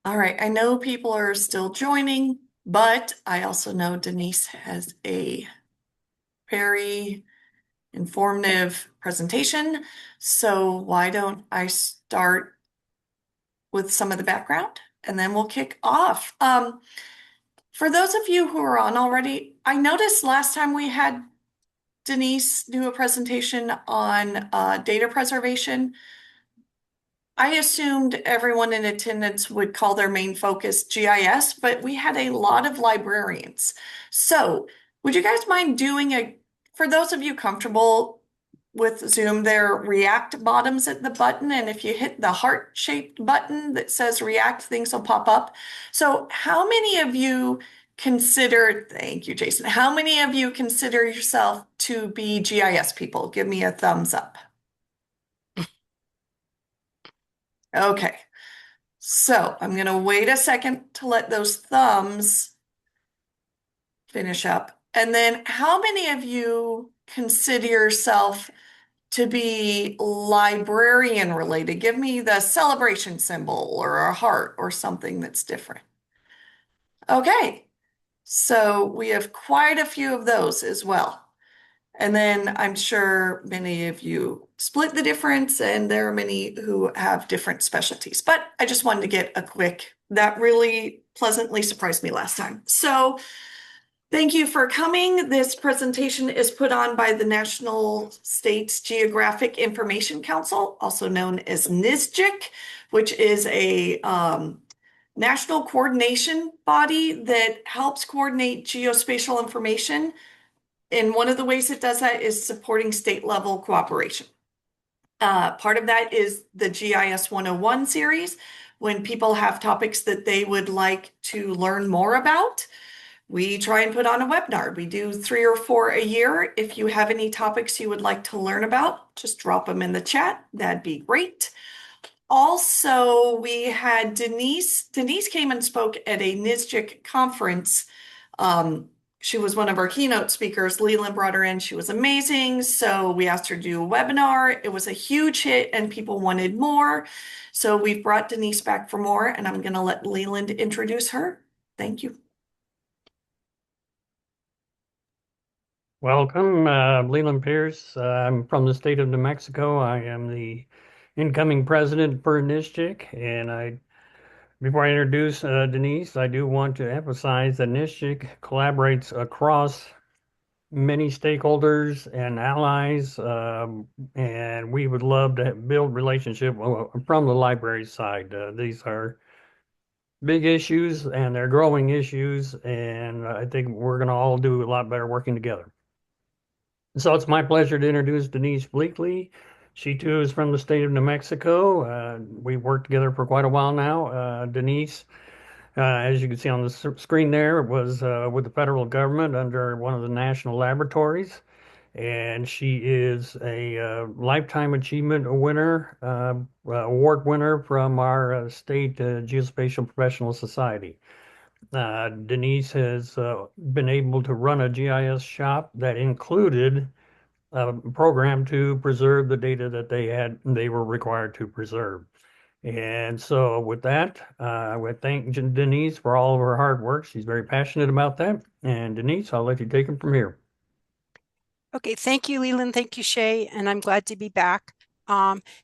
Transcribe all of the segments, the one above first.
All right, I know people are still joining, but I also know Denise has a very informative presentation. So why don't I start with some of the background and then we'll kick off. For those of you who are on already, I noticed last time we had Denise do a presentation on data preservation. I assumed everyone in attendance would call their main focus GIS, but we had a lot of librarians. So, would you guys mind doing for those of you comfortable with Zoom, there are React bottoms at the button, and if you hit the heart-shaped button that says React, things will pop up. So, how many of you thank you, Jason, how many of you consider yourself to be GIS people? Give me a thumbs up. Okay. So I'm going to wait a second to let those thumbs finish up. And then how many of you consider yourself to be librarian related? Give me the celebration symbol or a heart or something that's different. Okay. So we have quite a few of those as well. And then I'm sure many of you split the difference, and there are many who have different specialties. But I just wanted to get that really pleasantly surprised me last time. So thank you for coming. This presentation is put on by the National States Geographic Information Council, also known as NSGIC, which is a national coordination body that helps coordinate geospatial information. And one of the ways it does that is supporting state level cooperation. Part of that is the GIS 101 series. When people have topics that they would like to learn more about, we try and put on a webinar. We do 3 or 4 a year. If you have any topics you would like to learn about, just drop them in the chat. That'd be great. Also, we had Denise. Denise came and spoke at a NSGIC conference. She was one of our keynote speakers. Leland brought her in. She was amazing. So we asked her to do a webinar. It was a huge hit and people wanted more. So we've brought Denise back for more, and I'm going to let Leland introduce her. Thank you. Welcome, Leland Pierce. I'm from the state of New Mexico. I am the incoming president for NSGIC, and before I introduce Denise, I do want to emphasize that NSGIC collaborates across many stakeholders and allies, and we would love to build relationship from the library side. These are big issues, and they're growing issues, and I think we're going to all do a lot better working together. So it's my pleasure to introduce Denise Bleakley. She too is from the state of New Mexico. We've worked together for quite a while now. Denise, as you can see on the screen there, was with the federal government under one of the national laboratories. And she is a Lifetime Achievement winner, award winner from our state Geospatial Professional Society. Denise has been able to run a GIS shop that included a program to preserve the data that they were required to preserve. And so with that, I would thank Denise for all of her hard work. She's very passionate about that. And Denise, I'll let you take it from here. Okay, thank you, Leland. Thank you, Shay, and I'm glad to be back.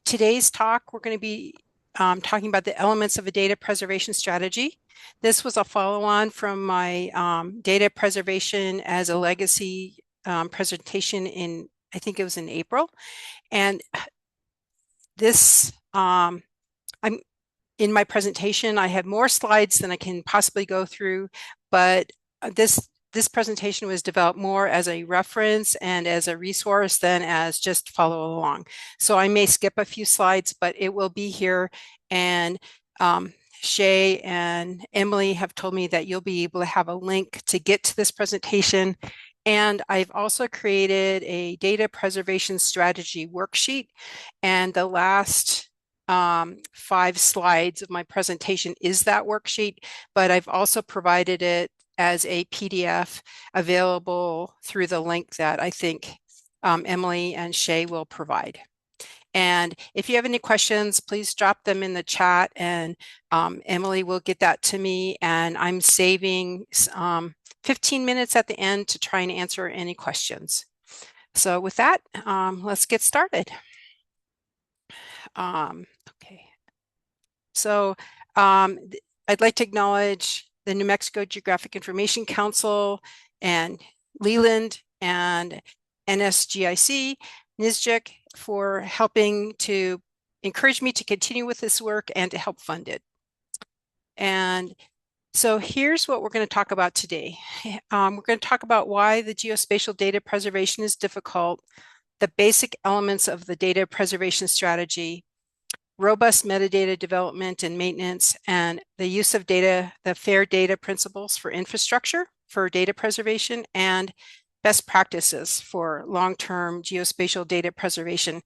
Today's talk, we're going to be talking about the elements of a data preservation strategy. This was a follow-on from my data preservation as a legacy presentation I think it was in April. And this, in my presentation, I have more slides than I can possibly go through, but this presentation was developed more as a reference and as a resource than as just follow along. So I may skip a few slides, but it will be here. And Shay and Emily have told me that you'll be able to have a link to get to this presentation. And I've also created a data preservation strategy worksheet. And the last 5 slides of my presentation is that worksheet, but I've also provided it as a PDF available through the link that I think Emily and Shay will provide. And if you have any questions, please drop them in the chat, and Emily will get that to me. And I'm saving 15 minutes at the end to try and answer any questions. So with that, let's get started. Okay. So I'd like to acknowledge the New Mexico Geographic Information Council and Leland and NSGIC NSGIC for helping to encourage me to continue with this work and to help fund it. And so here's what we're going to talk about today. We're going to talk about why the geospatial data preservation is difficult, the basic elements of the data preservation strategy, robust metadata development and maintenance, and the use of data, the FAIR data principles for infrastructure for data preservation, and best practices for long-term geospatial data preservation.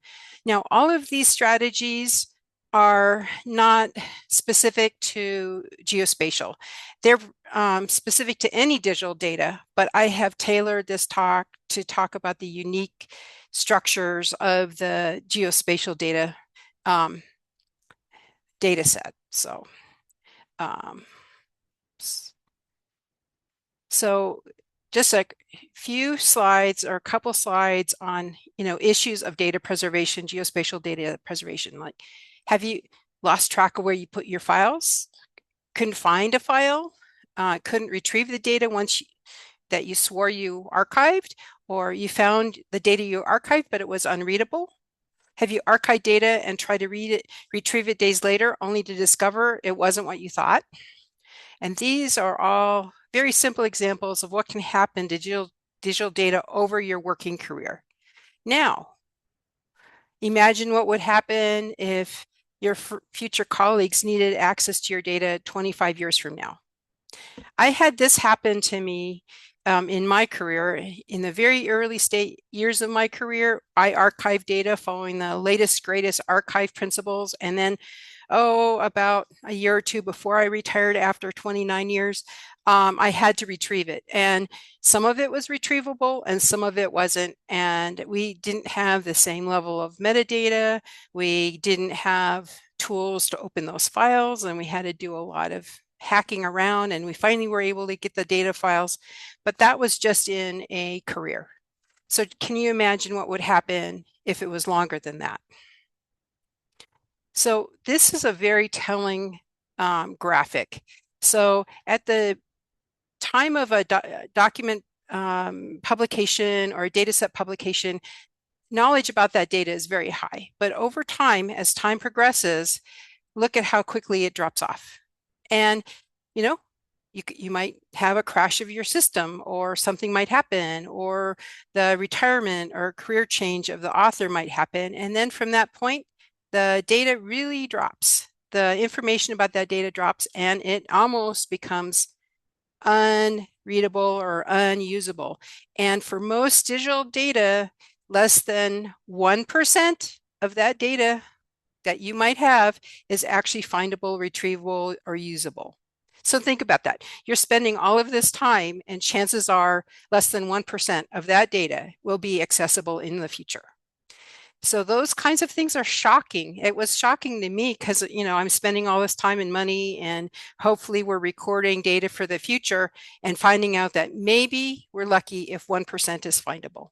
Now, all of these strategies are not specific to geospatial. They're specific to any digital data, but I have tailored this talk to talk about the unique structures of the geospatial data data set. So just a few slides or a couple slides on, issues of data preservation, geospatial data preservation. Like, have you lost track of where you put your files? Couldn't find a file? Couldn't retrieve the data that you swore you archived, or you found the data you archived, but it was unreadable? Have you archived data and tried to retrieve it days later, only to discover it wasn't what you thought? And these are all very simple examples of what can happen to digital data over your working career. Now, imagine what would happen if your future colleagues needed access to your data 25 years from now. I had this happen to me in my career. In the very early years of my career, I archived data following the latest, greatest archive principles. And then, about a year or two before I retired after 29 years, I had to retrieve it. And some of it was retrievable and some of it wasn't. And we didn't have the same level of metadata. We didn't have tools to open those files, and we had to do a lot of hacking around, and we finally were able to get the data files, but that was just in a career. So can you imagine what would happen if it was longer than that? So this is a very telling graphic. So at the time of a document publication or a data set publication, knowledge about that data is very high, but over time, as time progresses, look at how quickly it drops off. And, you might have a crash of your system, or something might happen, or the retirement or career change of the author might happen. And then from that point, the data really drops. The information about that data drops, and it almost becomes unreadable or unusable. And for most digital data, less than 1% of that data that you might have is actually findable, retrievable, or usable. So think about that. You're spending all of this time, and chances are less than 1% of that data will be accessible in the future. So those kinds of things are shocking. It was shocking to me because, I'm spending all this time and money, and hopefully we're recording data for the future and finding out that maybe we're lucky if 1% is findable.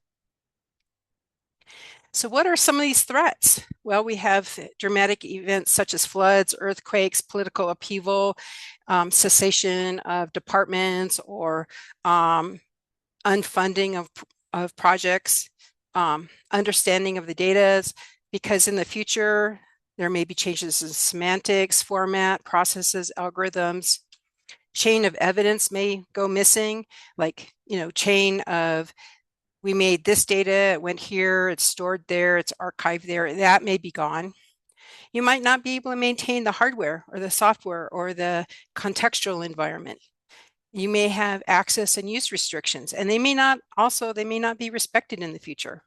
So what are some of these threats? Well, we have dramatic events such as floods, earthquakes, political upheaval, cessation of departments, or unfunding of projects, understanding of the data, because in the future, there may be changes in semantics, format, processes, algorithms. Chain of evidence may go missing, like, chain of, we made this data, it went here, it's stored there, it's archived there, that may be gone. You might not be able to maintain the hardware or the software or the contextual environment. You may have access and use restrictions, and they may not be respected in the future.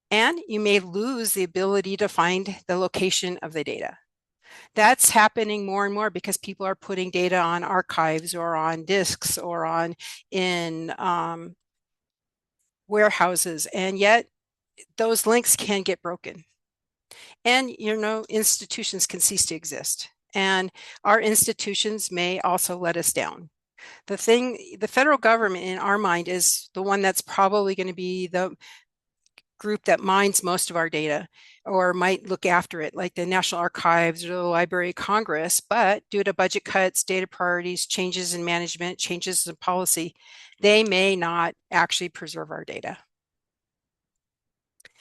And you may lose the ability to find the location of the data. That's happening more and more because people are putting data on archives or on disks or in warehouses, and yet those links can get broken. And, institutions can cease to exist. And our institutions may also let us down. The federal government in our mind is the one that's probably going to be the group that mines most of our data or might look after it, like the National Archives or the Library of Congress. But due to budget cuts, data priorities, changes in management, changes in policy, they may not actually preserve our data.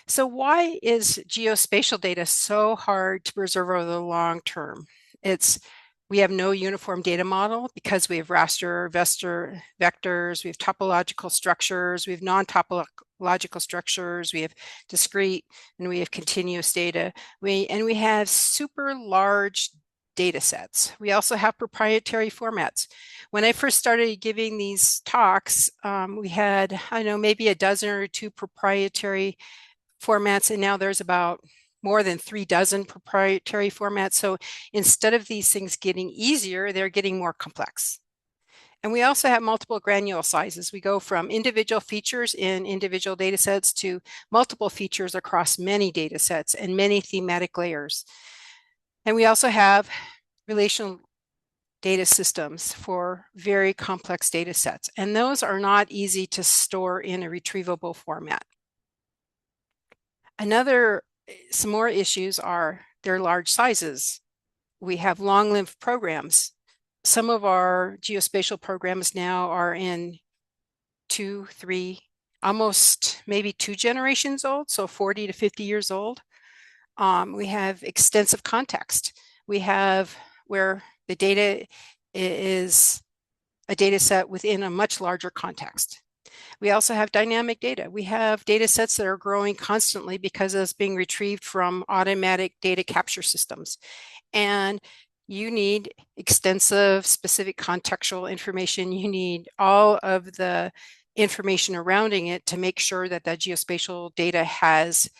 So why is geospatial data so hard to preserve over the long term? We have no uniform data model because we have raster, vectors, we have topological structures, we have non-topological structures, we have discrete, and we have continuous data. We have super large data sets. We also have proprietary formats. When I first started giving these talks, we had, I know, maybe a dozen or two proprietary formats, and now there's about more than 36 proprietary formats. So instead of these things getting easier, they're getting more complex. And we also have multiple granule sizes. We go from individual features in individual data sets to multiple features across many data sets and many thematic layers. And we also have relational data systems for very complex data sets. And those are not easy to store in a retrievable format. Some more issues are their large sizes. We have long-lived programs. Some of our geospatial programs now are in 2, 3, almost maybe 2 generations old, so 40 to 50 years old. We have extensive context. We have where the data is a data set within a much larger context. We also have dynamic data. We have data sets that are growing constantly because it's being retrieved from automatic data capture systems. And you need extensive specific contextual information. You need all of the information surrounding it to make sure that that geospatial data has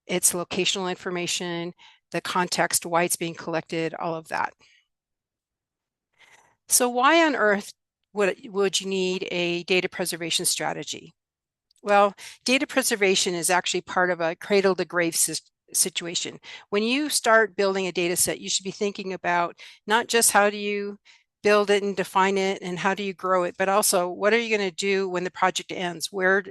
its locational information, the context, why it's being collected, all of that. So why on earth would you need a data preservation strategy? Well, data preservation is actually part of a cradle to grave situation. When you start building a data set, you should be thinking about not just how do you build it and define it and how do you grow it, but also what are you going to do when the project ends? Where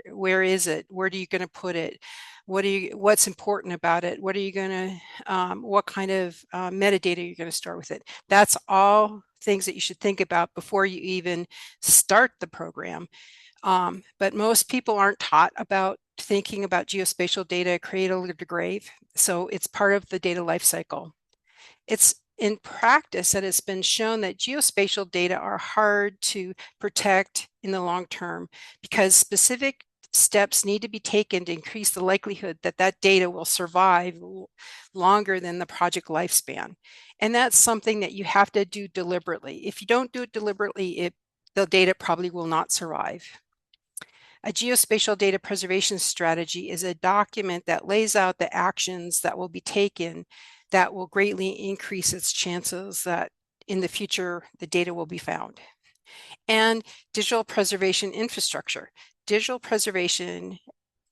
is it? Where are you going to put it? What's important about it? What are you going to, what kind of metadata you're going to store with it? That's all things that you should think about before you even start the program. But most people aren't taught about thinking about geospatial data cradle to grave. So it's part of the data lifecycle. It's in practice that it's been shown that geospatial data are hard to protect in the long term because specific steps need to be taken to increase the likelihood that that data will survive longer than the project lifespan. And that's something that you have to do deliberately. If you don't do it deliberately, the data probably will not survive. A geospatial data preservation strategy is a document that lays out the actions that will be taken that will greatly increase its chances that in the future the data will be found. And digital preservation infrastructure. Digital preservation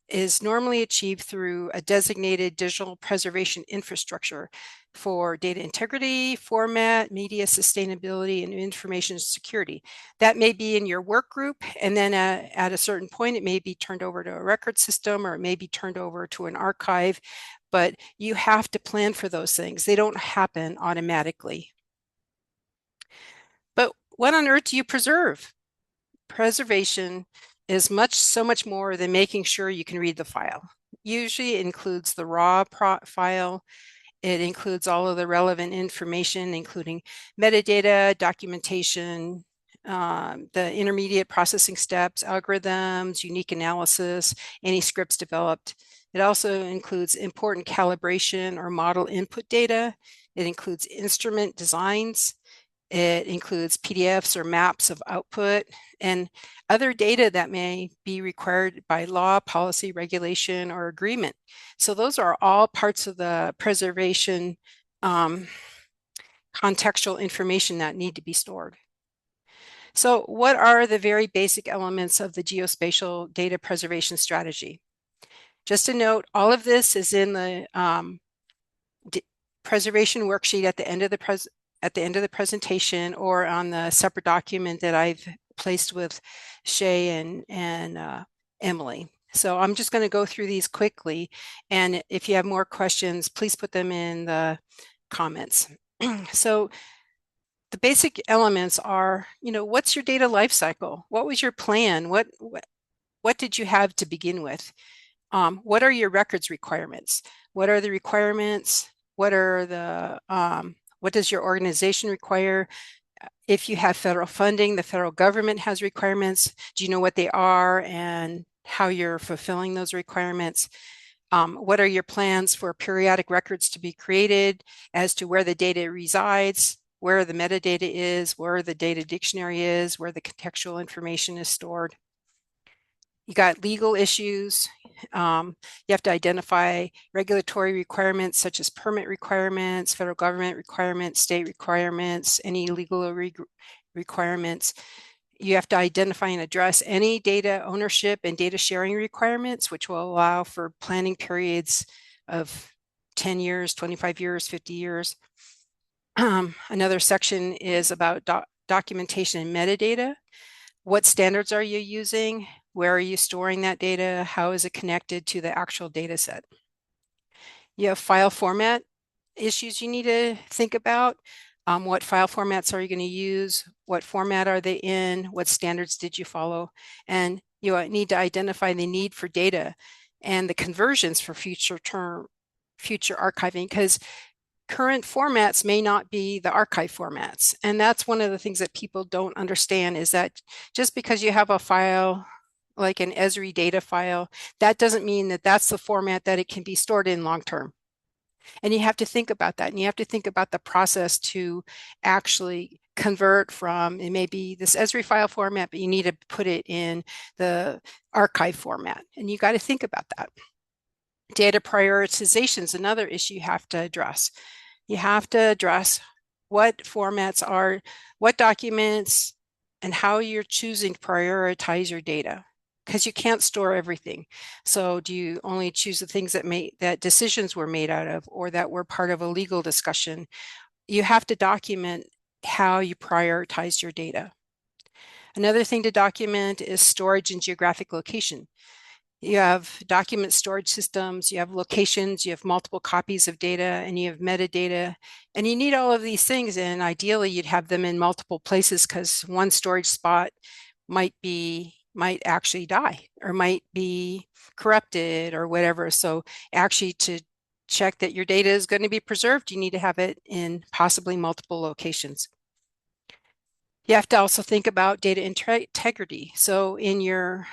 is normally achieved through a designated digital preservation infrastructure for data integrity, format, media sustainability, and information security. That may be in your work group, and then at a certain point, it may be turned over to a record system, or it may be turned over to an archive, but you have to plan for those things. They don't happen automatically. But what on earth do you preserve? Preservation is so much more than making sure you can read the file. Usually it includes the raw file. It includes all of the relevant information, including metadata, documentation, the intermediate processing steps, algorithms, unique analysis, any scripts developed. It also includes important calibration or model input data. It includes instrument designs. It includes PDFs or maps of output and other data that may be required by law, policy, regulation, or agreement. So those are all parts of the preservation contextual information that need to be stored. So what are the very basic elements of the geospatial data preservation strategy? Just a note, all of this is in the preservation worksheet at the end of the presentation, or on the separate document that I've placed with Shay and Emily. So I'm just going to go through these quickly, and if you have more questions, please put them in the comments. So the basic elements are, what's your data life cycle? What was your plan? What did you have to begin with? What are your records requirements? What are the requirements? What does your organization require? If you have federal funding, the federal government has requirements. Do you know what they are and how you're fulfilling those requirements? What are your plans for periodic records to be created as to where the data resides, where the metadata is, where the data dictionary is, where the contextual information is stored? You got legal issues. You have to identify regulatory requirements such as permit requirements, federal government requirements, state requirements, any legal requirements. You have to identify and address any data ownership and data sharing requirements, which will allow for planning periods of 10 years, 25 years, 50 years. Another section is about documentation and metadata. What standards are you using? Where are you storing that data? How is it connected to the actual data set? You have file format issues you need to think about. What file formats are you going to use? What format are they in? What standards did you follow? And you need to identify the need for data and the conversions for future archiving, because current formats may not be the archive formats. And that's one of the things that people don't understand, is that just because you have a file like an Esri data file, that doesn't mean that that's the format that it can be stored in long term. And you have to think about that. And you have to think about the process to actually convert from, it may be this Esri file format, but you need to put it in the archive format. And you got to think about that. Data prioritization is another issue you have to address. You have to address what formats are, what documents, and how you're choosing to prioritize your data, because you can't store everything. So do you only choose the things that decisions were made out of, or that were part of a legal discussion? You have to document how you prioritize your data. Another thing to document is storage and geographic location. You have document storage systems, you have locations, you have multiple copies of data, and you have metadata, and you need all of these things. And ideally you'd have them in multiple places, because one storage spot might actually die, or might be corrupted, or whatever. So actually, to check that your data is going to be preserved, you need to have it in possibly multiple locations. You have to also think about data integrity. So in your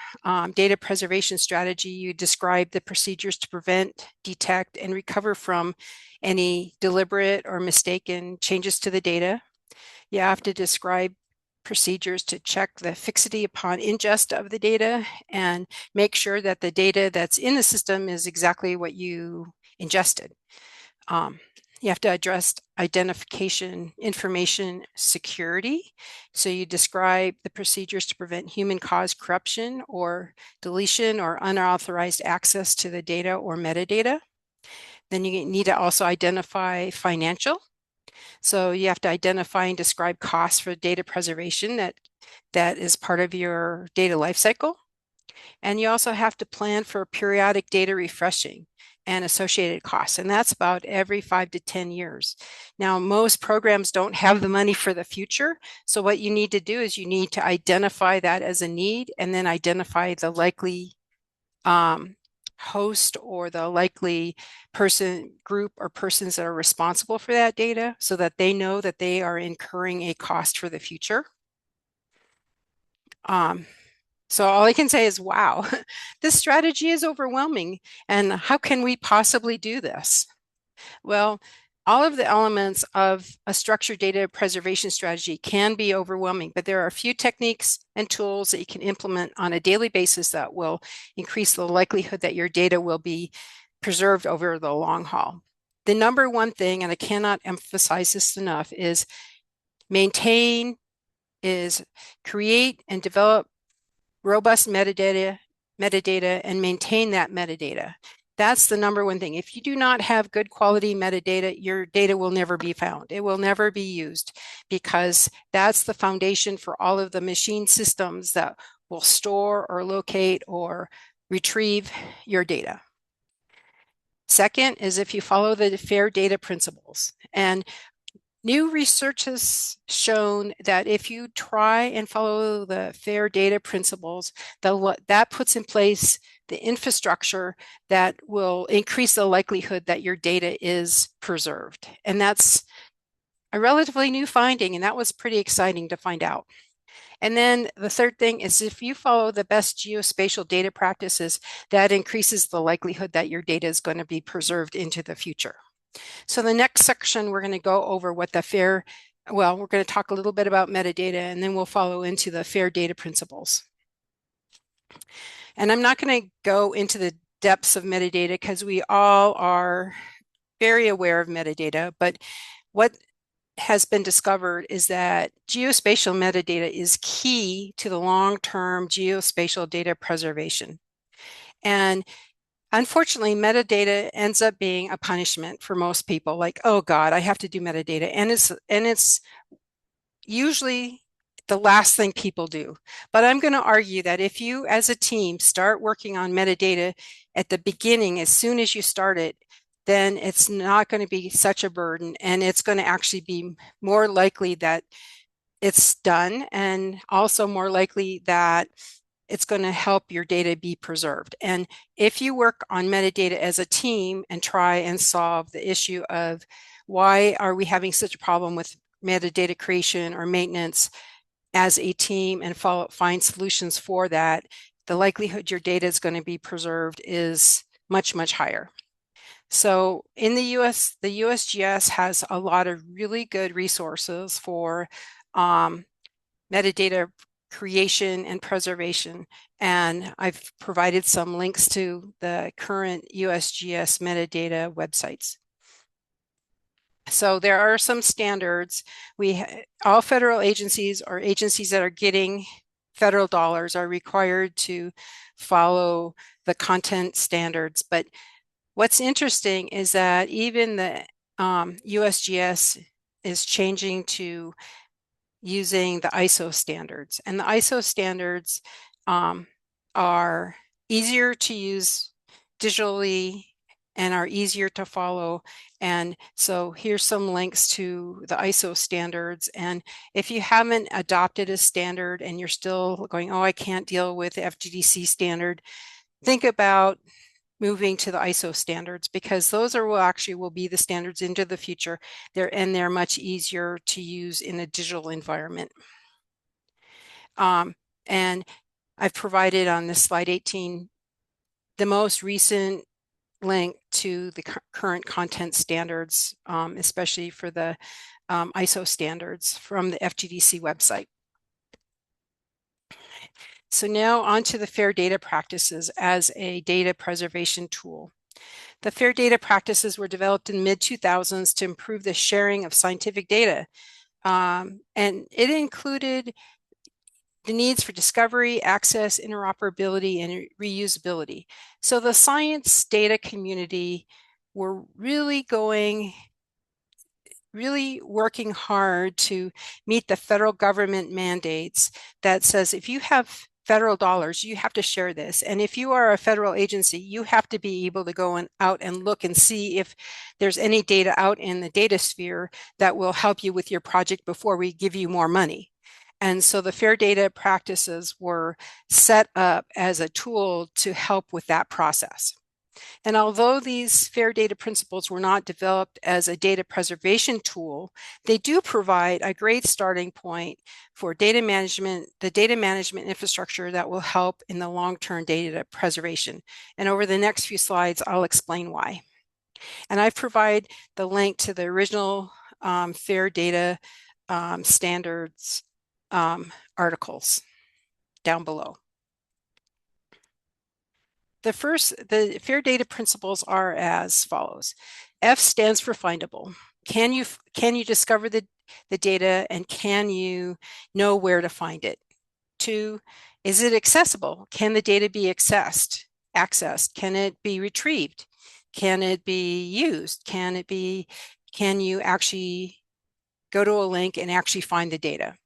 data preservation strategy, you describe the procedures to prevent, detect, and recover from any deliberate or mistaken changes to the data. You have to describe procedures to check the fixity upon ingest of the data, and make sure that the data that's in the system is exactly what you ingested. You have to address identification information security. So you describe the procedures to prevent human-caused corruption or deletion or unauthorized access to the data or metadata. Then you need to also identify financial. So you have to identify and describe costs for data preservation that is part of your data lifecycle. And you also have to plan for periodic data refreshing and associated costs. And that's about every 5 to 10 years. Now, most programs don't have the money for the future. So what you need to do is you need to identify that as a need, and then identify the likely host, or the likely group or persons that are responsible for that data, so that they know that they are incurring a cost for the future. So all I can say is, wow, this strategy is overwhelming. And how can we possibly do this? Well, all of the elements of a structured data preservation strategy can be overwhelming, but there are a few techniques and tools that you can implement on a daily basis that will increase the likelihood that your data will be preserved over the long haul. The number one thing, and I cannot emphasize this enough, is create and develop robust metadata, and maintain that metadata. That's the number one thing. If you do not have good quality metadata, your data will never be found. It will never be used because that's the foundation for all of the machine systems that will store or locate or retrieve your data. Second is if you follow the FAIR data principles. And new research has shown that if you try and follow the FAIR data principles, that puts in place the infrastructure that will increase the likelihood that your data is preserved. And that's a relatively new finding, and that was pretty exciting to find out. And then the third thing is if you follow the best geospatial data practices, that increases the likelihood that your data is going to be preserved into the future. So the next section, we're going to go over what the FAIR, well, we're going to talk a little bit about metadata, and then we'll follow into the FAIR data principles. And I'm not going to go into the depths of metadata because we all are very aware of metadata, but what has been discovered is that geospatial metadata is key to the long-term geospatial data preservation. And unfortunately, metadata ends up being a punishment for most people, like, oh God, I have to do metadata. And it's usually the last thing people do. But I'm going to argue that if you as a team start working on metadata at the beginning, as soon as you start it, then it's not going to be such a burden, and it's going to actually be more likely that it's done, and also more likely that it's going to help your data be preserved. And if you work on metadata as a team and try and solve the issue of why are we having such a problem with metadata creation or maintenance as a team and find solutions for that, the likelihood your data is going to be preserved is much, much higher. So in the US, the USGS has a lot of really good resources for metadata creation and preservation. And I've provided some links to the current USGS metadata websites. So there are some standards. All federal agencies or agencies that are getting federal dollars are required to follow the content standards. But what's interesting is that even the USGS is changing to using the ISO standards. And the ISO standards are easier to use digitally and are easier to follow. And so here's some links to the ISO standards. And if you haven't adopted a standard and you're still going, oh, I can't deal with the FGDC standard, think about moving to the ISO standards, because those will be the standards into the future. They're much easier to use in a digital environment. And I've provided on this slide 18 the most recent link to the current content standards, especially for the ISO standards from the FGDC website. So now onto the FAIR data practices as a data preservation tool. The FAIR data practices were developed in the mid-2000s to improve the sharing of scientific data. And it included the needs for discovery, access, interoperability, and reusability. So the science data community were really working hard to meet the federal government mandates that says if you have federal dollars, you have to share this. And if you are a federal agency, you have to be able to go out and look and see if there's any data out in the data sphere that will help you with your project before we give you more money. And so the FAIR data practices were set up as a tool to help with that process. And although these FAIR data principles were not developed as a data preservation tool, they do provide a great starting point for data management, the data management infrastructure that will help in the long-term data preservation. And over the next few slides, I'll explain why. And I provide the link to the original FAIR data standards articles down below. The FAIR data principles are as follows. F stands for findable. Can you discover the data, and can you know where to find it? 2, is it accessible? Can the data be accessed? accessed? Can it be retrieved? Can it be used? Can you actually go to a link and actually find the data?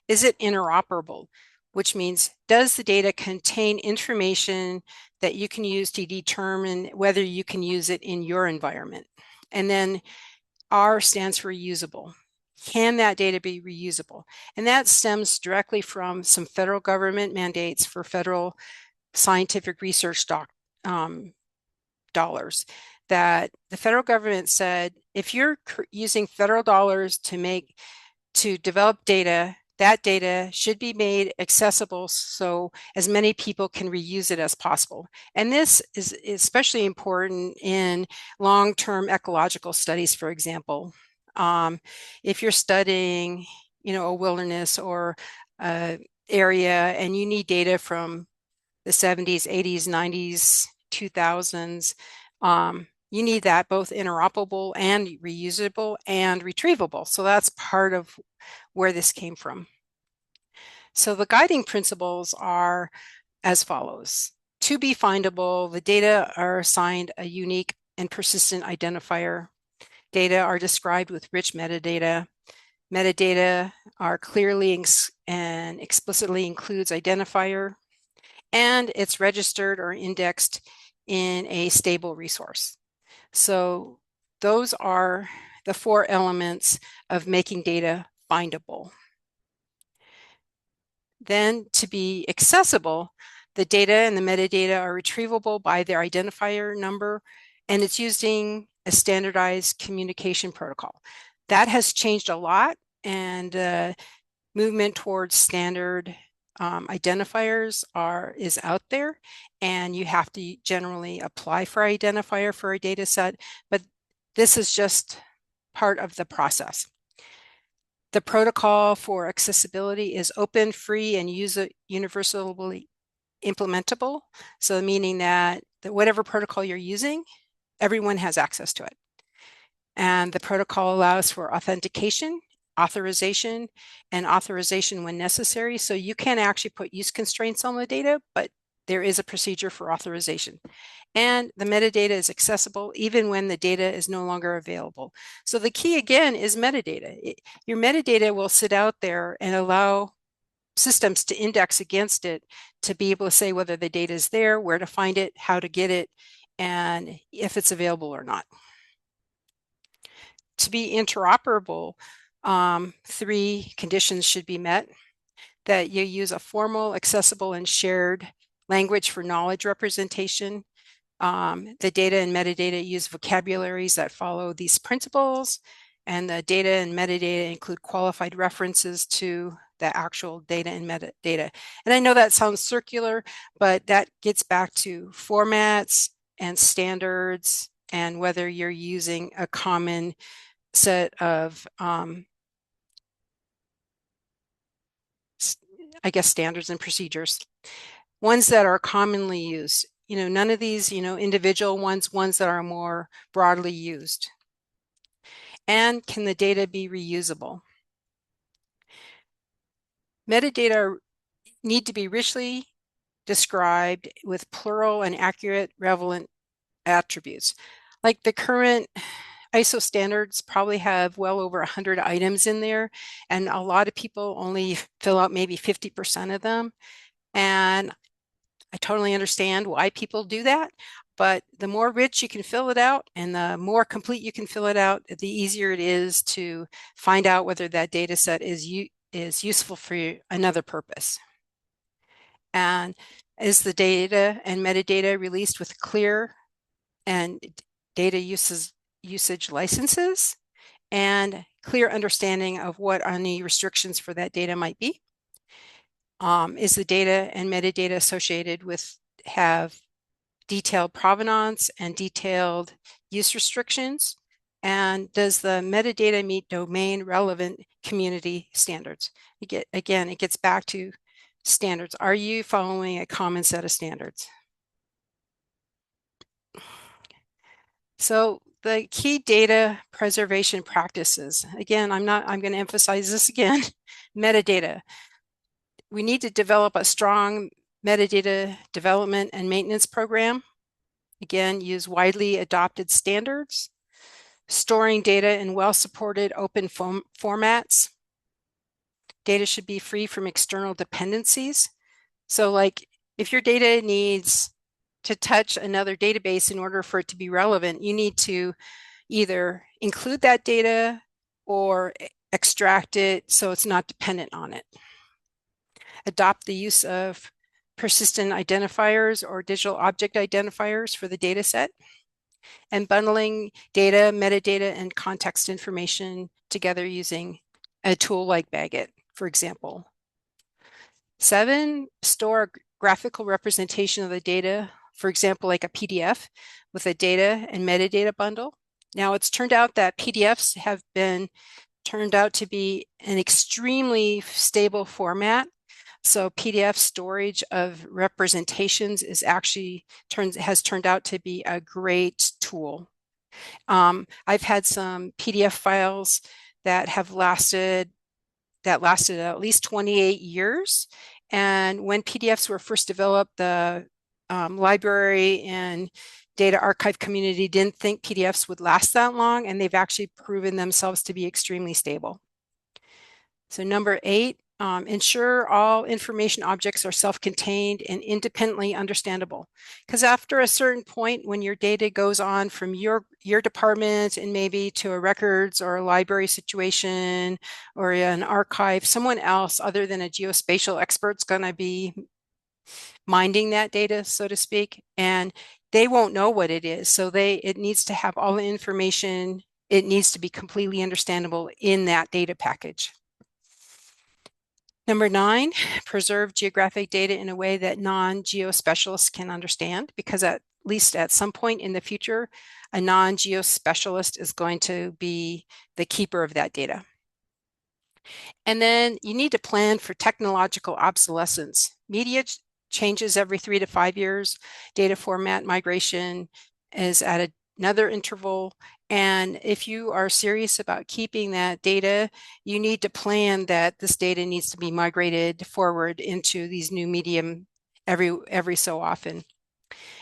Is it interoperable? Which means, does the data contain information that you can use to determine whether you can use it in your environment? And then R stands for reusable. Can that data be reusable? And that stems directly from some federal government mandates for federal scientific research dollars, that the federal government said, if you're using federal dollars to develop data, that data should be made accessible so as many people can reuse it as possible. And this is especially important in long-term ecological studies, for example. If you're studying, a wilderness or area and you need data from the 70s, 80s, 90s, 2000s, you need that both interoperable and reusable and retrievable. So that's part of where this came from. So the guiding principles are as follows. To be findable, the data are assigned a unique and persistent identifier. Data are described with rich metadata. Metadata are clearly and explicitly includes identifier, and it's registered or indexed in a stable resource. So those are the 4 elements of making data findable. Then to be accessible, the data and the metadata are retrievable by their identifier number, and it's using a standardized communication protocol. That has changed a lot, and movement towards standard identifiers is out there, and you have to generally apply for identifier for a data set, but this is just part of the process. The protocol for accessibility is open, free, and universally implementable. So meaning that whatever protocol you're using, everyone has access to it. And the protocol allows for authentication, authorization, and authorization when necessary. So you can actually put use constraints on the data, but there is a procedure for authorization. And the metadata is accessible even when the data is no longer available. So the key again is metadata. Your metadata will sit out there and allow systems to index against it to be able to say whether the data is there, where to find it, how to get it, and if it's available or not. To be interoperable, 3 conditions should be met: that you use a formal, accessible, and shared language for knowledge representation. The data and metadata use vocabularies that follow these principles, and the data and metadata include qualified references to the actual data and metadata. And I know that sounds circular, but that gets back to formats and standards and whether you're using a common set of standards and procedures, ones that are commonly used. None of these, individual ones that are more broadly used. And can the data be reusable? Metadata need to be richly described with plural and accurate relevant attributes. Like the current ISO standards probably have well over 100 items in there, and a lot of people only fill out maybe 50% of them. And I totally understand why people do that, but the more rich you can fill it out and the more complete you can fill it out, the easier it is to find out whether that data set is useful for another purpose. And is the data and metadata released with clear and data usage licenses and clear understanding of what any restrictions for that data might be? Is the data and metadata associated with have detailed provenance and detailed use restrictions? And does the metadata meet domain relevant community standards? Again, it gets back to standards. Are you following a common set of standards? So the key data preservation practices, again, I'm going to emphasize this again, metadata. We need to develop a strong metadata development and maintenance program. Again, use widely adopted standards. Storing data in well-supported open formats. Data should be free from external dependencies. So like if your data needs to touch another database in order for it to be relevant, you need to either include that data or extract it so it's not dependent on it. Adopt the use of persistent identifiers or digital object identifiers for the data set, and bundling data, metadata, and context information together using a tool like Bagot, for example. 7, store a graphical representation of the data, for example, like a PDF with a data and metadata bundle. Now, it's turned out that PDFs have been turned out to be an extremely stable format. So PDF storage of representations is actually has turned out to be a great tool. I've had some PDF files that have lasted at least 28 years. And when PDFs were first developed, the library and data archive community didn't think PDFs would last that long, and they've actually proven themselves to be extremely stable. So number 8, ensure all information objects are self-contained and independently understandable. Because after a certain point, when your data goes on from your department and maybe to a records or a library situation or an archive, someone else other than a geospatial expert's going to be minding that data, so to speak, and they won't know what it is. So it needs to have all the information. It needs to be completely understandable in that data package. Number 9, preserve geographic data in a way that non-geospecialists can understand, because at least at some point in the future, a non-geospecialist is going to be the keeper of that data. And then you need to plan for technological obsolescence. Media changes every 3 to 5 years. Data format migration is at another interval. And if you are serious about keeping that data, you need to plan that this data needs to be migrated forward into these new medium every so often.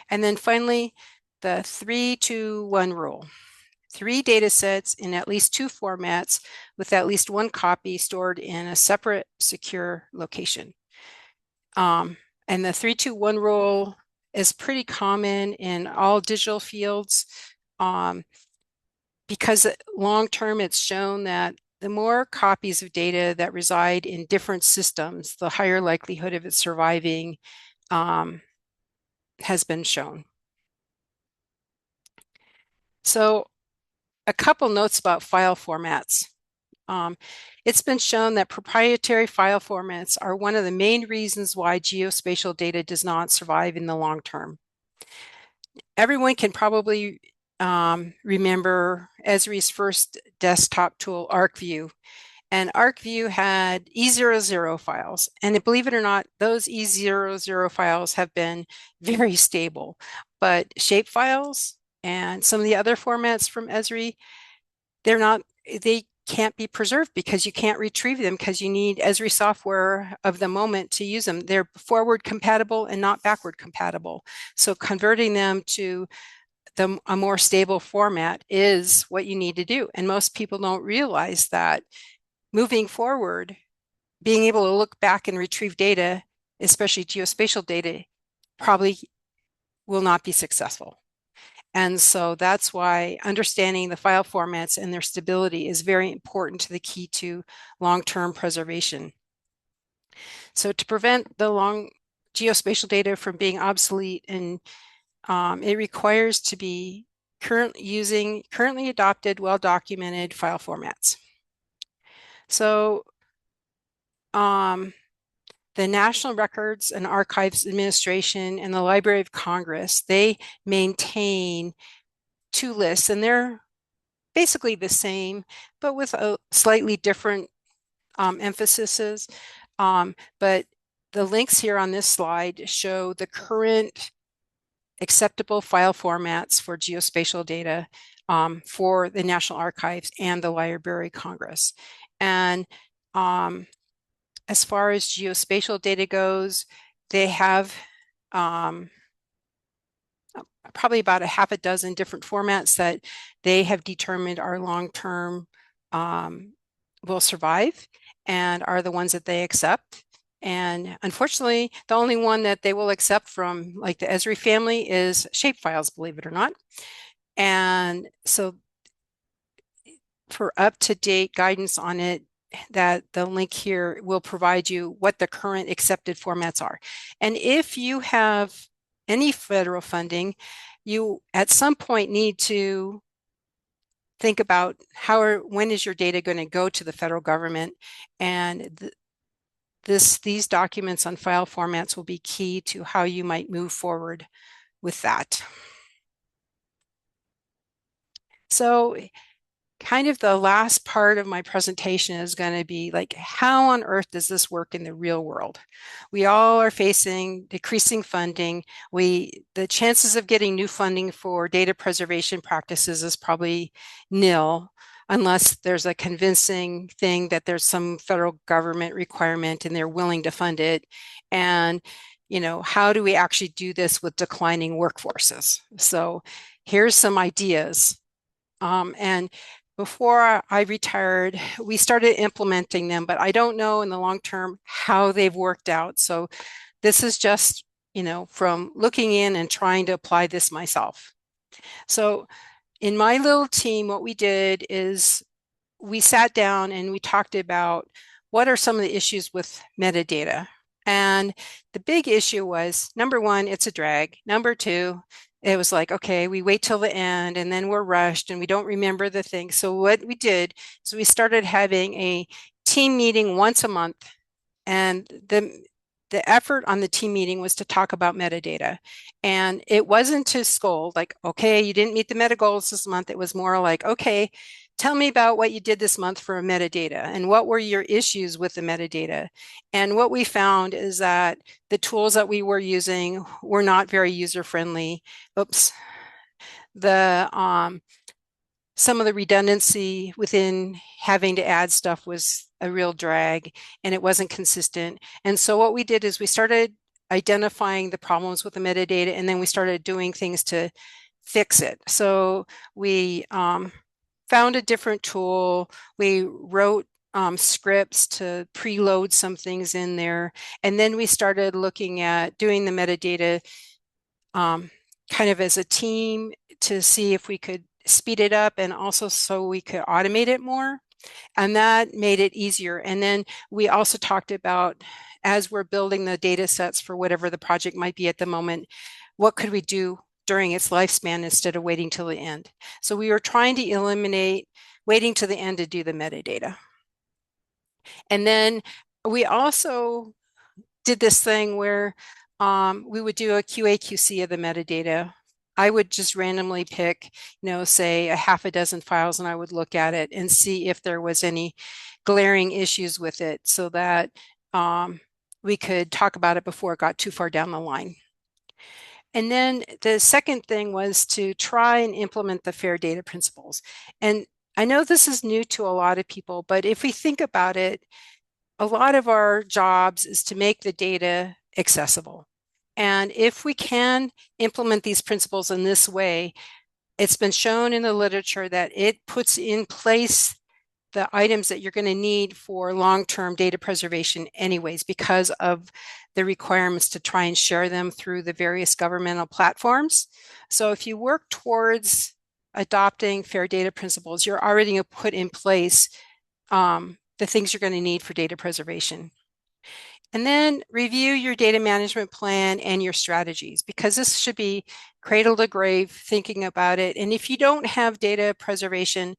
And then finally, the 3-2-1 rule. 3 data sets in at least 2 formats with at least 1 copy stored in a separate secure location. And the 3-2-1 rule is pretty common in all digital fields, because long-term it's shown that the more copies of data that reside in different systems, the higher likelihood of it surviving has been shown. So a couple notes about file formats. It's been shown that proprietary file formats are one of the main reasons why geospatial data does not survive in the long term. Everyone can probably remember Esri's first desktop tool, ArcView. And ArcView had E00 files. And believe it or not, those E00 files have been very stable. But shape files and some of the other formats from Esri, they can't be preserved because you can't retrieve them because you need Esri software of the moment to use them. They're forward compatible and not backward compatible. So converting them to a more stable format is what you need to do. And most people don't realize that moving forward, being able to look back and retrieve data, especially geospatial data, probably will not be successful. And so that's why understanding the file formats and their stability is very important to the key to long-term preservation. So to prevent the long geospatial data from being obsolete, and it requires to be currently adopted, well-documented file formats. So the National Records and Archives Administration and the Library of Congress, they maintain 2 lists, and they're basically the same, but with a slightly different emphases. But the links here on this slide show the current acceptable file formats for geospatial data for the National Archives and the Library of Congress. And as far as geospatial data goes, they have probably about a half a dozen different formats that they have determined are long-term, will survive and are the ones that they accept. And unfortunately, the only one that they will accept from like the Esri family is shapefiles, believe it or not. And so for up-to-date guidance on it, that the link here will provide you what the current accepted formats are. And if you have any federal funding, you at some point need to think about how or when is your data going to go to the federal government, and these documents on file formats will be key to how you might move forward with that. So kind of the last part of my presentation is going to be like, how on earth does this work in the real world? We all are facing decreasing funding. The chances of getting new funding for data preservation practices is probably nil, unless there's a convincing thing that there's some federal government requirement and they're willing to fund it. And, how do we actually do this with declining workforces? So here's some ideas. And before I retired, we started implementing them, but I don't know in the long term how they've worked out. So this is just, from looking in and trying to apply this myself. So in my little team, what we did is we sat down and we talked about what are some of the issues with metadata. And the big issue was, number one, it's a drag. Number two, it was like, okay, we wait till the end and then we're rushed and we don't remember the thing. So what we did is we started having a team meeting once a month, and the effort on the team meeting was to talk about metadata. And it wasn't to scold, like, okay, you didn't meet the meta goals this month. It was more like, okay, tell me about what you did this month for metadata and what were your issues with the metadata. And what we found is that the tools that we were using were not very user-friendly. Oops. Some of the redundancy within having to add stuff was a real drag, and it wasn't consistent. And so what we did is we started identifying the problems with the metadata, and then we started doing things to fix it. So we found a different tool. We wrote scripts to preload some things in there. And then we started looking at doing the metadata kind of as a team to see if we could speed it up, and also so we could automate it more. And that made it easier. And then we also talked about, as we're building the data sets for whatever the project might be at the moment, what could we do during its lifespan instead of waiting till the end? So we were trying to eliminate waiting to the end to do the metadata. And then we also did this thing where we would do a QA/QC of the metadata. I would just randomly pick, say a half a dozen files, and I would look at it and see if there was any glaring issues with it, so that we could talk about it before it got too far down the line. And then the second thing was to try and implement the fair data principles. And I know this is new to a lot of people, but if we think about it, a lot of our jobs is to make the data accessible. And if we can implement these principles in this way, it's been shown in the literature that it puts in place the items that you're going to need for long-term data preservation anyways, because of the requirements to try and share them through the various governmental platforms. So if you work towards adopting fair data principles, you're already going to put in place the things you're going to need for data preservation. And then review your data management plan and your strategies, because this should be cradle to grave thinking about it. And if you don't have data preservation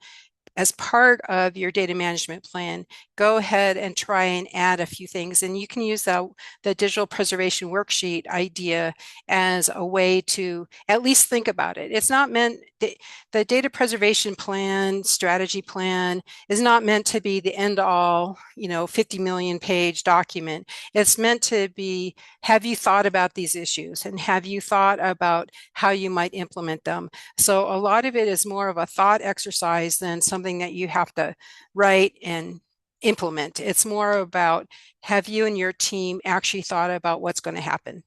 as part of your data management plan, go ahead and try and add a few things. And you can use the digital preservation worksheet idea as a way to at least think about it. It's not meant, the data preservation plan, strategy plan is not meant to be the end all, 50 million page document. It's meant to be, have you thought about these issues, and have you thought about how you might implement them? So a lot of it is more of a thought exercise than something that you have to write and implement. It's more about, have you and your team actually thought about what's going to happen?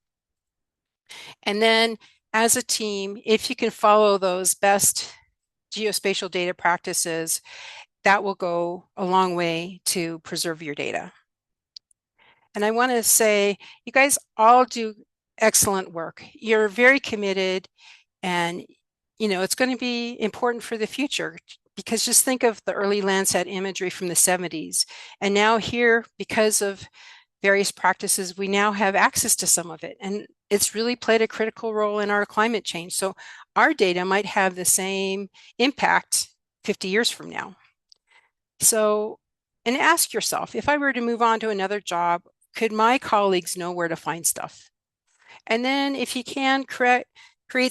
And then as a team, if you can follow those best geospatial data practices, that will go a long way to preserve your data. And I want to say, you guys all do excellent work. You're very committed, and it's going to be important for the future, because just think of the early Landsat imagery from the 70s. And now here, because of various practices, we now have access to some of it. And it's really played a critical role in our climate change. So our data might have the same impact 50 years from now. So, and ask yourself, if I were to move on to another job, could my colleagues know where to find stuff? And then if you can, create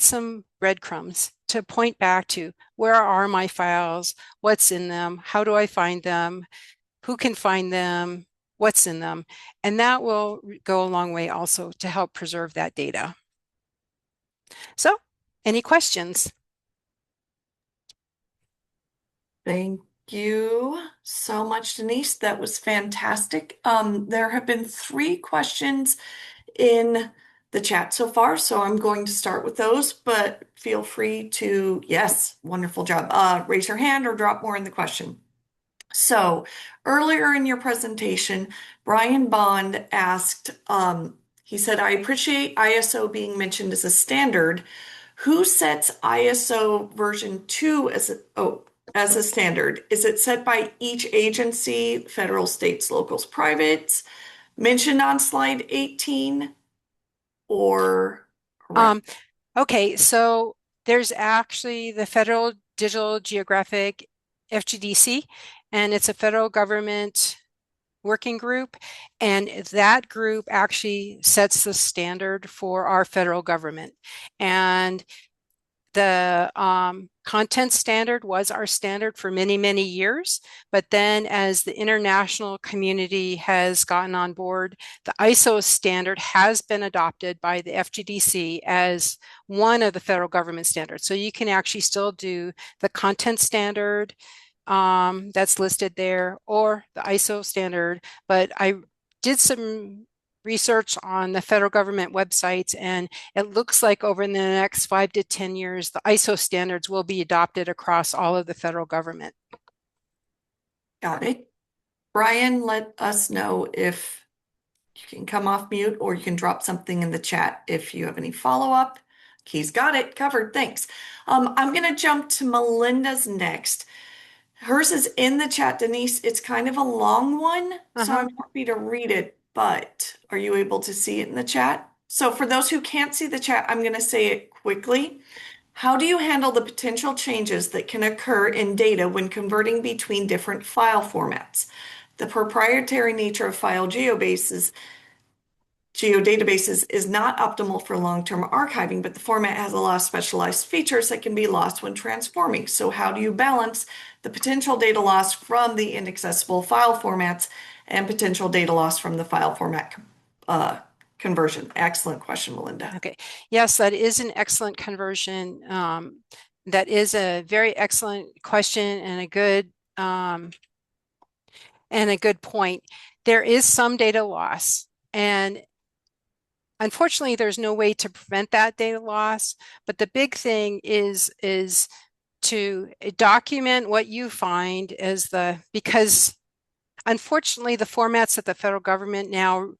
some breadcrumbs to point back to, where are my files? What's in them? How do I find them? Who can find them? What's in them? And that will go a long way also to help preserve that data. So, any questions? Thank you so much, Denise. That was fantastic. There have been 3 questions in the chat so far, so I'm going to start with those, but feel free to, yes, wonderful job. Raise your hand or drop more in the question. So earlier in your presentation, Brian Bond asked, he said, I appreciate ISO being mentioned as a standard. Who sets ISO version 2 as a standard? Is it set by each agency, federal, states, locals, privates, mentioned on slide 18, or around? Okay, so there's actually the Federal Digital Geographic FGDC, and it's a federal government working group, and that group actually sets the standard for our federal government. And the content standard was our standard for many, many years. But then as the international community has gotten on board, the ISO standard has been adopted by the FGDC as one of the federal government standards. So you can actually still do the content standard that's listed there, or the ISO standard. But I did some research on the federal government websites, and it looks like over the next 5 to 10 years, the ISO standards will be adopted across all of the federal government. Got it. Brian, let us know if you can come off mute, or you can drop something in the chat if you have any follow-up. He's got it covered. Thanks. I'm going to jump to Melinda's next. Hers is in the chat, Denise. It's kind of a long one, so I'm happy to read it, but are you able to see it in the chat? So for those who can't see the chat, I'm going to say it quickly. How do you handle the potential changes that can occur in data when converting between different file formats? The proprietary nature of file geodatabases is not optimal for long-term archiving, but the format has a lot of specialized features that can be lost when transforming. So how do you balance the potential data loss from the inaccessible file formats and potential data loss from the file format conversion? Excellent question, Melinda. Okay. Yes, that is an excellent conversion. That is a very excellent question, and a good point. There is some data loss, and unfortunately, there's no way to prevent that data loss. But the big thing is to document what you find because unfortunately, the formats that the federal government now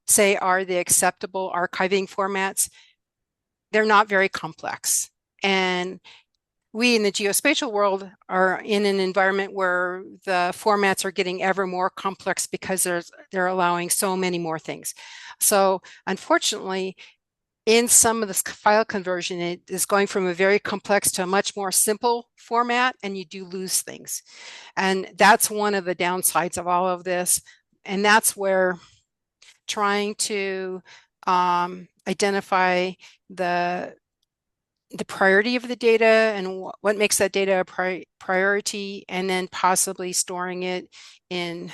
say are the acceptable archiving formats, they're not very complex. And we in the geospatial world are in an environment where the formats are getting ever more complex because they're allowing so many more things. So unfortunately, in some of this file conversion, it is going from a very complex to a much more simple format, and you do lose things. And that's one of the downsides of all of this. And that's where trying to identify the priority of the data and what makes that data a priority, and then possibly storing it in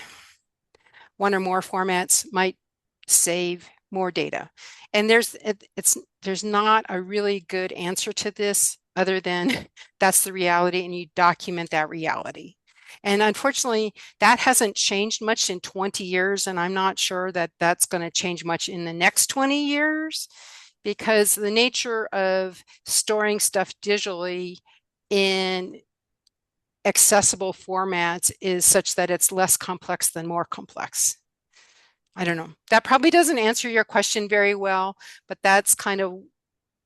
one or more formats might save more data. And there's not a really good answer to this other than that's the reality, and you document that reality. And unfortunately, that hasn't changed much in 20 years, and I'm not sure that that's going to change much in the next 20 years because the nature of storing stuff digitally in accessible formats is such that it's less complex than more complex. I don't know. That probably doesn't answer your question very well, but that's kind of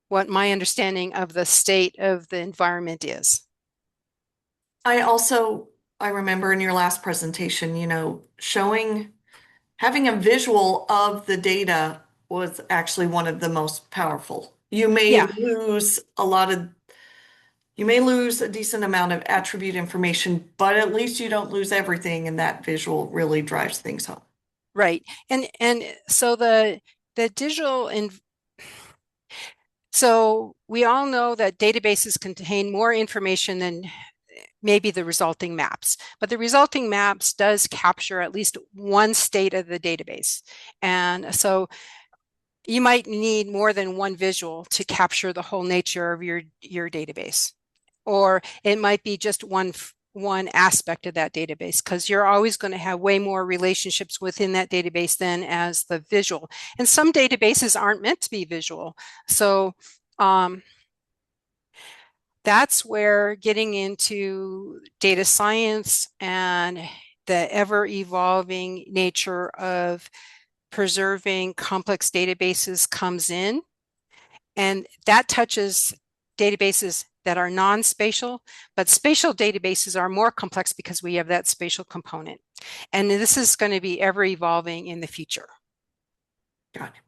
what my understanding of the state of the environment is. I also, I remember in your last presentation, having a visual of the data was actually one of the most powerful. Yeah, You may lose a decent amount of attribute information, but at least you don't lose everything, and that visual really drives things home. right. And so the digital and so we all know that databases contain more information than maybe the resulting maps, but the resulting maps does capture at least one state of the database. And so you might need more than one visual to capture the whole nature of your database, or it might be just one aspect of that database because you're always going to have way more relationships within that database than as the visual. And some databases aren't meant to be visual. So that's where getting into data science and the ever evolving nature of preserving complex databases comes in. And that touches databases that are non-spatial, but spatial databases are more complex because we have that spatial component. And this is going to be ever evolving in the future. Got it.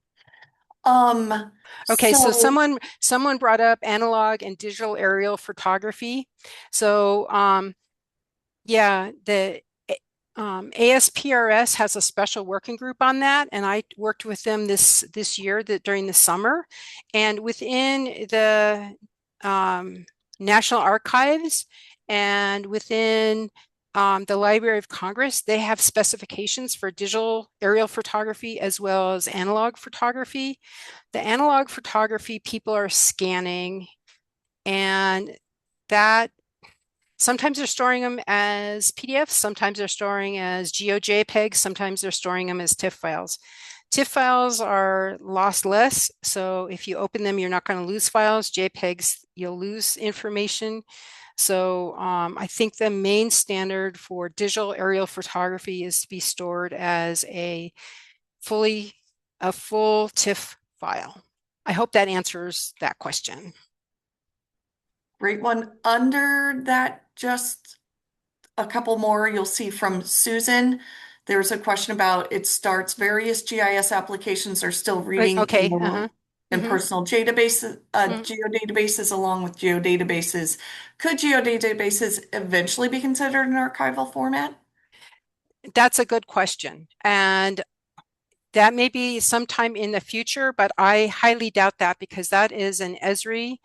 Um, Okay, so so someone brought up analog and digital aerial photography. So yeah, the ASPRS has a special working group on that, and I worked with them this year during the summer. And within the National Archives and within the Library of Congress, they have specifications for digital aerial photography as well as analog photography. The analog photography people are scanning, and that sometimes they're storing them as PDFs, sometimes they're storing as GeoJPEGs, sometimes they're storing them as TIFF files. TIFF files are lossless, so if you open them, you're not going to lose files. JPEGs, you'll lose information. So I think the main standard for digital aerial photography is to be stored as a full TIFF file. I hope that answers that question. great one. Under that, just a couple more you'll see from Susan. There's a question about it starts various GIS applications are still reading Okay. Uh-huh. and Mm-hmm. personal databases, Mm-hmm. geodatabases along with geodatabases. Could geodatabases eventually be considered an archival format? That's a good question. And that may be sometime in the future, but I highly doubt that because that is an Esri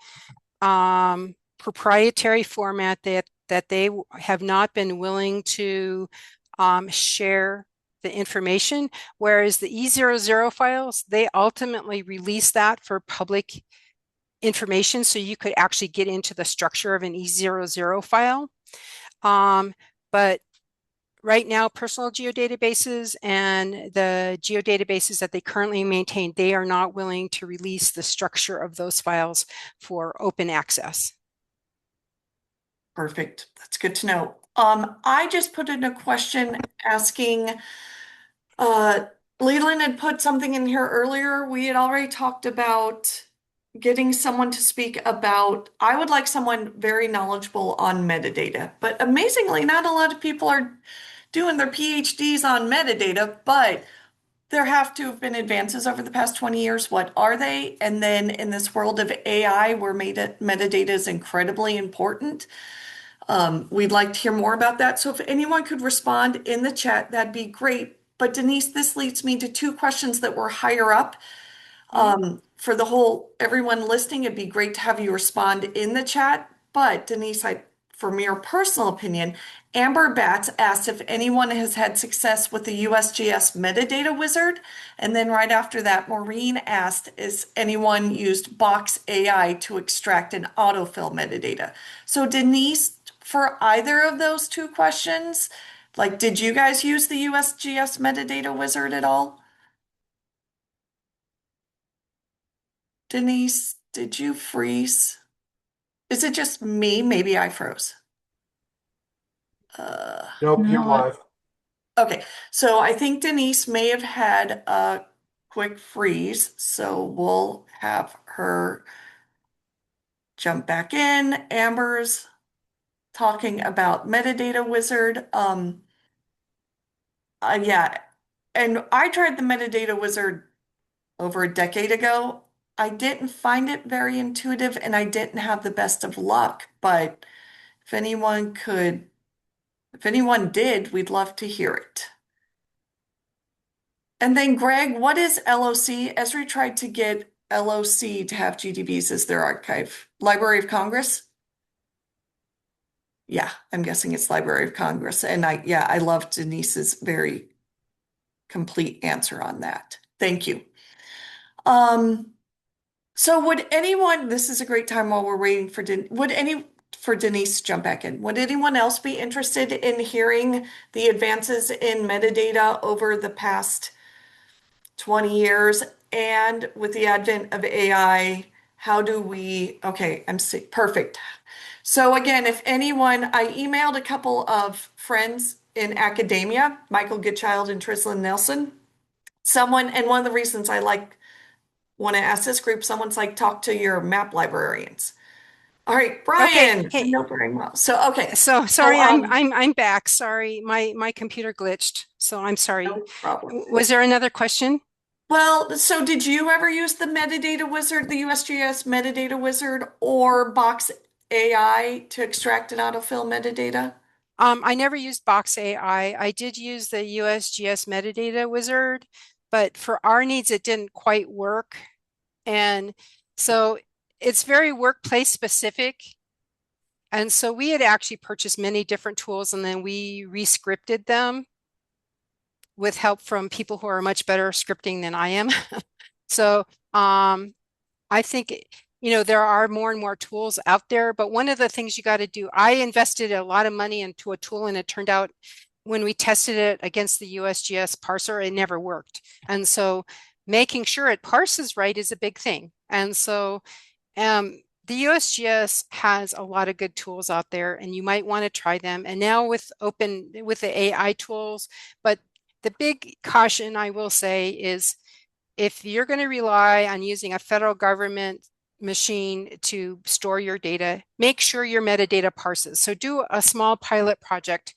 proprietary format that they have not been willing to share the information. Whereas the E00 files, they ultimately release that for public information, so you could actually get into the structure of an E00 file. But right now, personal geodatabases and the geodatabases that they currently maintain, they are not willing to release the structure of those files for open access. Perfect. That's good to know. I just put in a question asking, uh, Leland had put something in here earlier. We had already talked about getting someone to speak about, I would like someone very knowledgeable on metadata, but amazingly, not a lot of people are doing their PhDs on metadata, but there have to have been advances over the past 20 years. What are they? And then in this world of AI, where metadata is incredibly important, we'd like to hear more about that. So if anyone could respond in the chat, that'd be great. But Denise, this leads me to two questions that were higher up. For everyone listening, it'd be great to have you respond in the chat. But Denise, from your personal opinion, Amber Batts asked if anyone has had success with the USGS metadata wizard. And then right after that, Maureen asked, is anyone used Box AI to extract and autofill metadata? So Denise, for either of those two questions. Like, did you guys use the USGS metadata wizard at all? Denise, did you freeze? Is it just me? Maybe I froze. Nope, you're No, live. Okay, so I think Denise may have had a quick freeze, so we'll have her jump back in. Amber's talking about metadata wizard. Yeah, and I tried the metadata wizard over a decade ago. I didn't find it very intuitive and I didn't have the best of luck, but if anyone could, if anyone did, we'd love to hear it. And then Greg, what is LOC? Esri tried to get LOC to have GDBs as their archive. Library of Congress? Yeah, I'm guessing it's Library of Congress. And I loved Denise's very complete answer on that. Thank you. Um, so would anyone, this is a great time while we're waiting for for Denise to jump back in. Would anyone else be interested in hearing the advances in metadata over the past 20 years? And with the advent of AI, how do we, okay, perfect. So again, if anyone, I emailed a couple of friends in academia, Michael Goodchild and Trislin Nelson. And one of the reasons I want to ask this group, someone's like, talk to your map librarians. All right, Okay, Brian, I hey, know very well. So, okay. so So, sorry, I'm back. Sorry, my computer glitched, so I'm sorry. no problem. Was there another question? Well, so did you ever use the metadata wizard, the USGS metadata wizard, or Box AI to extract and autofill metadata? I never used Box AI. I did use the USGS metadata wizard, but for our needs, it didn't quite work. And so it's very workplace specific. And so we had actually purchased many different tools and then we re-scripted them with help from people who are much better scripting than I am. So I think, there are more and more tools out there, but one of the things you got to do, I invested a lot of money into a tool and it turned out when we tested it against the USGS parser, it never worked. And so making sure it parses right is a big thing. And so the USGS has a lot of good tools out there and you might want to try them. And now with the AI tools, but the big caution I will say is if you're going to rely on using a federal government machine to store your data, make sure your metadata parses. So do a small pilot project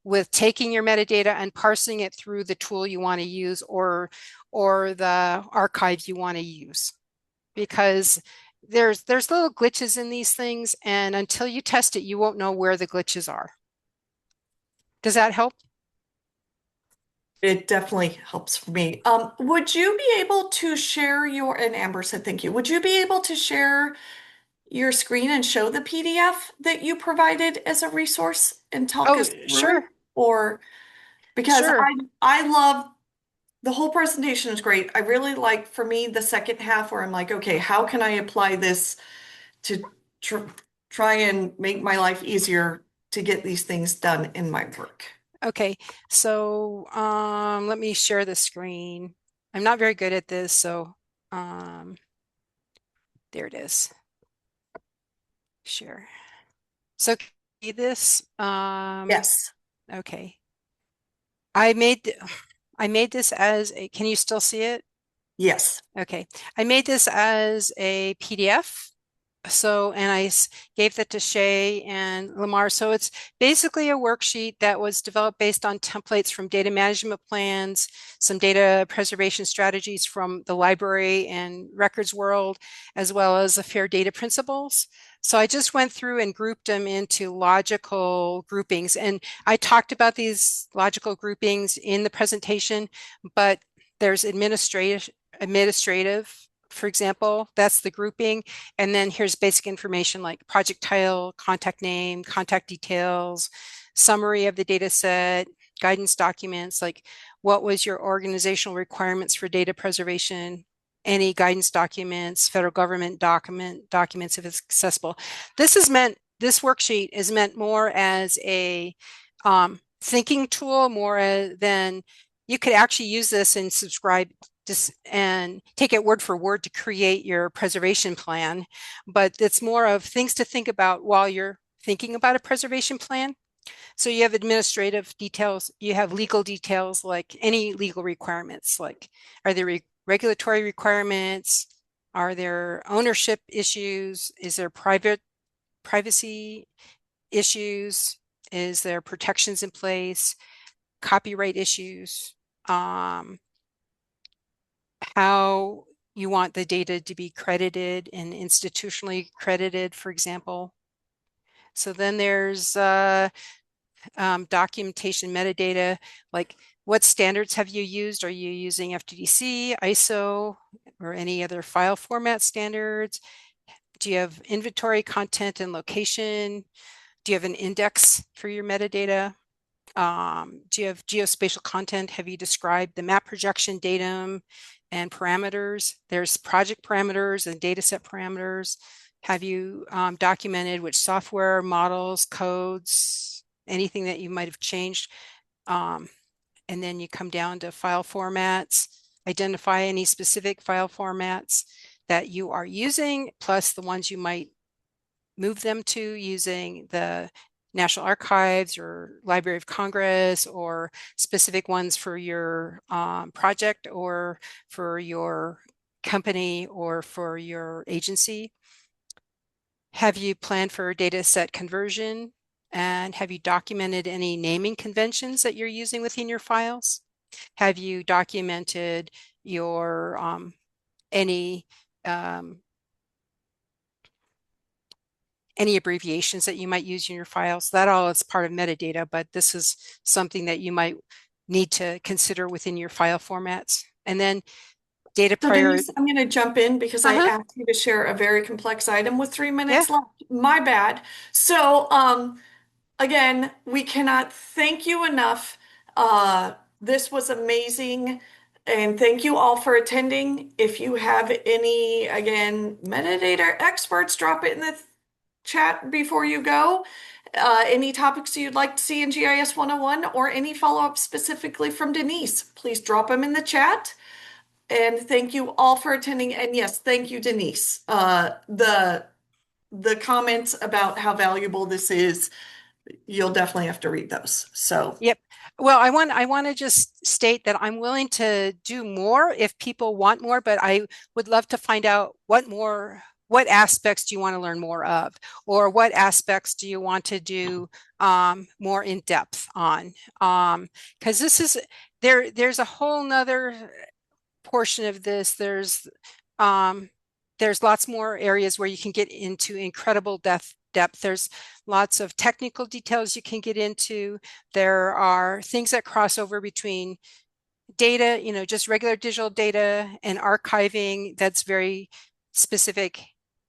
with taking your metadata and parsing it through the tool you want to use or the archive you want to use. Because there's little glitches in these things, and until you test it, you won't know where the glitches are. Does that help? It definitely helps for me. Would you be able to share and Amber said thank you. Would you be able to share your screen and show the PDF that you provided as a resource and talk Oh, us through it? sure, Or because sure. I love the whole presentation is great. I really like for me the second half where I'm like, okay, how can I apply this to tr try and make my life easier to get these things done in my work? Okay, so let me share the screen. I'm not very good at this, so there it is. Share. So can you see this? Yes. Okay. I made this as a, can you still see it? Yes. Okay. I made this as a PDF. So, and gave that to Shay and Lamar. So it's basically a worksheet that was developed based on templates from data management plans, some data preservation strategies from the library and records world, as well as the FAIR data principles. So I just went through and grouped them into logical groupings. And I talked about these logical groupings in the presentation, but there's administrative, for example, that's the grouping. And then here's basic information like project title, contact name, contact details, summary of the data set, guidance documents, like what was your organizational requirements for data preservation, any guidance documents, federal government documents if it's accessible. This is meant this worksheet is meant more as a thinking tool, than you could actually use this and subscribe and take it word for word to create your preservation plan. But it's more of things to think about while you're thinking about a preservation plan. So you have administrative details, you have legal details, like any legal requirements, like are there regulatory requirements? Are there ownership issues? Is there privacy issues? Is there protections in place? Copyright issues? How you want the data to be credited and institutionally credited, for example. So then there's documentation metadata, like what standards have you used? Are you using FTDC, ISO, or any other file format standards? Do you have inventory content and location? Do you have an index for your metadata? Do you have geospatial content? Have you described the map projection datum and parameters? There's project parameters and data set parameters. Have you documented which software, models, codes, anything that you might have changed? And then you come down to file formats, identify any specific file formats that you are using, plus the ones you might move them to using the National Archives or Library of Congress, or specific ones for your project or for your company or for your agency. Have you planned for data set conversion? And have you documented any naming conventions that you're using within your files? Have you documented your any abbreviations that you might use in your files? That all is part of metadata, but this is something that you might need to consider within your file formats. And then data So prior. Denise, I'm going to jump in because I Uh-huh. asked you to share a very complex item with 3 minutes Yeah. left. My bad. So, again, we cannot thank you enough. This was amazing. And thank you all for attending. If you have any, again, metadata experts, drop it in the chat before you go. Any topics you'd like to see in GIS 101 or any follow-up specifically from Denise, please drop them in the chat. And thank you all for attending. And yes, thank you, Denise. The comments about how valuable this is, you'll definitely have to read those. So Yep. Well, I want to just state that I'm willing to do more if people want more, but I would love to find out what aspects do you want to learn more of, or what aspects do you want to do more in depth on? Because this is there's a whole nother portion of this. There's lots more areas where you can get into incredible depth. There's lots of technical details you can get into. There are things that cross over between data, just regular digital data, and archiving that's very specific.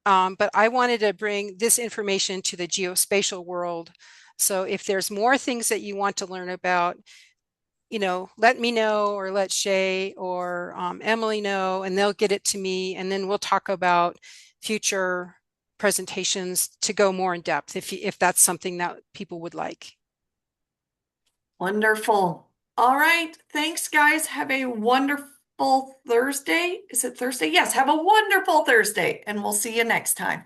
But I wanted to bring this information to the geospatial world. So if there's more things that you want to learn about, let me know, or let Shay or Emily know, and they'll get it to me. And then we'll talk about future presentations to go more in depth if that's something that people would like. wonderful. All right. Thanks, guys. Have a wonderful Thursday. Is it Thursday? Yes. Have a wonderful Thursday, and we'll see you next time.